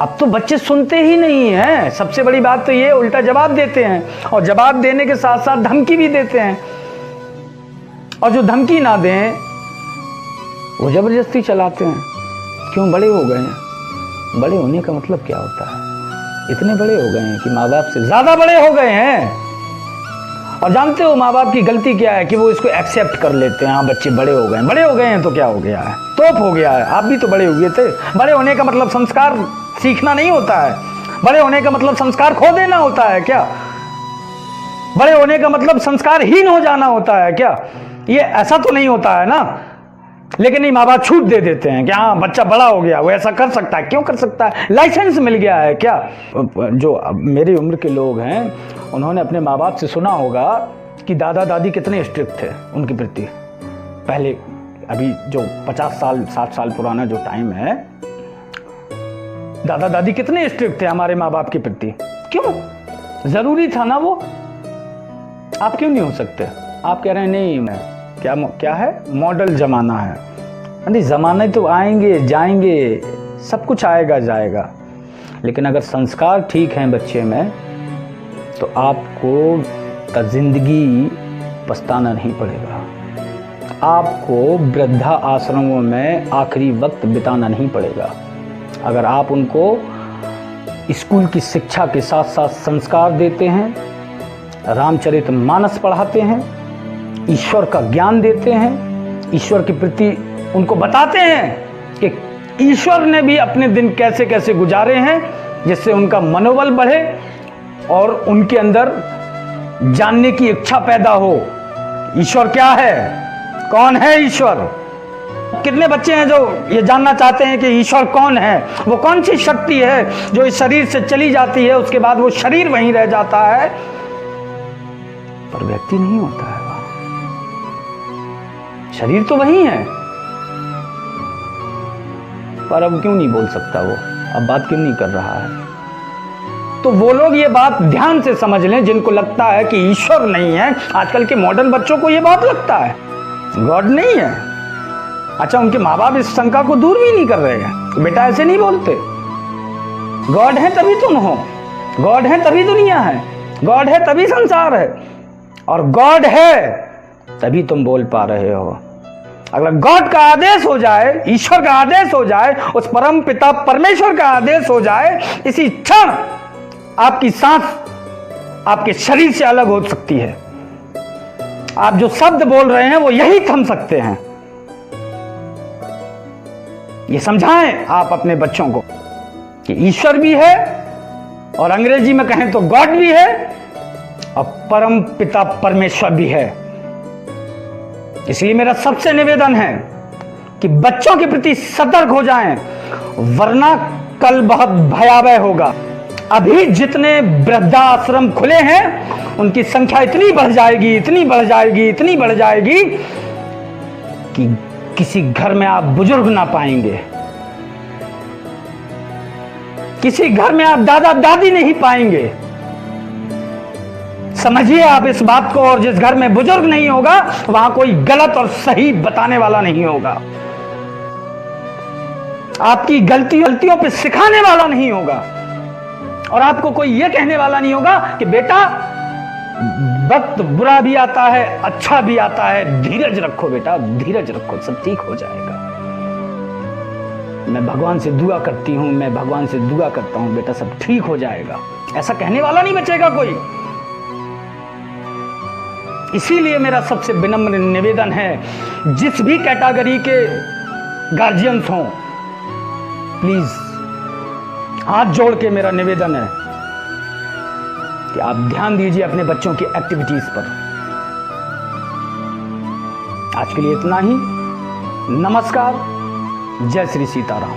अब तो बच्चे सुनते ही नहीं हैं। सबसे बड़ी बात तो ये, उल्टा जवाब देते हैं, और जवाब देने के साथ साथ धमकी भी देते हैं। और जो धमकी ना दें वो जबरदस्ती चलाते हैं। क्यों? बड़े हो गए हैं। बड़े होने का मतलब क्या होता है? इतने बड़े हो गए हैं कि माँ बाप से ज्यादा बड़े हो गए हैं। और जानते हो माँ बाप की गलती क्या है? कि वो इसको एक्सेप्ट कर लेते हैं। हाँ, बच्चे बड़े हो गए हैं। बड़े हो गए हैं तो क्या हो गया है? तोप हो गया है। आप भी तो बड़े हुए थे। बड़े होने का मतलब संस्कार सीखना नहीं होता है। बड़े होने का मतलब संस्कार खो देना होता है क्या? बड़े होने का मतलब संस्कारहीन हो जाना होता है क्या? ये ऐसा तो नहीं होता है ना। लेकिन नहीं, माँ बाप छूट दे देते हैं कि हाँ बच्चा बड़ा हो गया, वो ऐसा कर सकता है। क्यों कर सकता है? लाइसेंस मिल गया है क्या? जो मेरी उम्र के लोग हैं उन्होंने अपने माँ बाप से सुना होगा कि दादा दादी कितने स्ट्रिक्ट थे उनके प्रति। पहले अभी जो 50 साल 60 साल पुराना जो टाइम है, दादा दादी कितने स्ट्रिक्ट थे हमारे माँ बाप के प्रति। क्यों? जरूरी था ना वो। आप क्यों नहीं हो सकते? आप कह रहे हैं नहीं, मैं क्या है, मॉडल जमाना है। नहीं, जमाने तो आएंगे जाएंगे, सब कुछ आएगा जाएगा, लेकिन अगर संस्कार ठीक हैं बच्चे में तो आपको जिंदगी पछताना नहीं पड़ेगा। आपको वृद्धा आश्रमों में आखिरी वक्त बिताना नहीं पड़ेगा। अगर आप उनको स्कूल की शिक्षा के साथ साथ संस्कार देते हैं, रामचरितमानस पढ़ाते हैं, ईश्वर का ज्ञान देते हैं, ईश्वर के प्रति उनको बताते हैं कि ईश्वर ने भी अपने दिन कैसे कैसे गुजारे हैं, जिससे उनका मनोबल बढ़े और उनके अंदर जानने की इच्छा पैदा हो। ईश्वर क्या है? कौन है ईश्वर? कितने बच्चे हैं जो ये जानना चाहते हैं कि ईश्वर कौन है? वो कौन सी शक्ति है जो इस शरीर से चली जाती है, उसके बाद वो शरीर वहीं रह जाता है पर व्यक्ति नहीं होता है। शरीर तो वही है, पर अब क्यों नहीं बोल सकता वो? अब बात क्यों नहीं कर रहा है? तो वो लोग ये बात ध्यान से समझ लें जिनको लगता है कि ईश्वर नहीं है। आजकल के मॉडर्न बच्चों को ये बात लगता है गॉड नहीं है। अच्छा, उनके माँ बाप इस शंका को दूर भी नहीं कर रहे हैं। बेटा ऐसे नहीं बोलते, गॉड है तभी तुम हो, गॉड है तभी दुनिया है, गॉड है तभी संसार है, और गॉड है तभी तुम बोल पा रहे हो। अगर गॉड का आदेश हो जाए, ईश्वर का आदेश हो जाए, उस परम पिता परमेश्वर का आदेश हो जाए, इसी क्षण आपकी सांस आपके शरीर से अलग हो सकती है। आप जो शब्द बोल रहे हैं वो यही थम सकते हैं। ये समझाएं आप अपने बच्चों को कि ईश्वर भी है, और अंग्रेजी में कहें तो गॉड भी है, और परम पिता परमेश्वर भी है। इसलिए मेरा सबसे निवेदन है कि बच्चों के प्रति सतर्क हो जाएं, वरना कल बहुत भयावह होगा। अभी जितने वृद्धाश्रम खुले हैं उनकी संख्या इतनी बढ़ जाएगी, इतनी बढ़ जाएगी, इतनी बढ़ जाएगी कि किसी घर में आप बुजुर्ग ना पाएंगे, किसी घर में आप दादा दादी नहीं पाएंगे। समझिए आप इस बात को। और जिस घर में बुजुर्ग नहीं होगा वहां कोई गलत और सही बताने वाला नहीं होगा, आपकी गलतियों पे सिखाने वाला नहीं होगा, और आपको कोई यह कहने वाला नहीं होगा कि बेटा वक्त बुरा भी आता है, अच्छा भी आता है, धीरज रखो बेटा, धीरज रखो, सब ठीक हो जाएगा। मैं भगवान से दुआ करती हूं, मैं भगवान से दुआ करता हूं बेटा सब ठीक हो जाएगा, ऐसा कहने वाला नहीं बचेगा कोई। इसीलिए मेरा सबसे विनम्र निवेदन है, जिस भी कैटेगरी के गार्जियंस हों, प्लीज हाथ जोड़ के मेरा निवेदन है कि आप ध्यान दीजिए अपने बच्चों की एक्टिविटीज पर। आज के लिए इतना ही। नमस्कार, जय श्री सीताराम।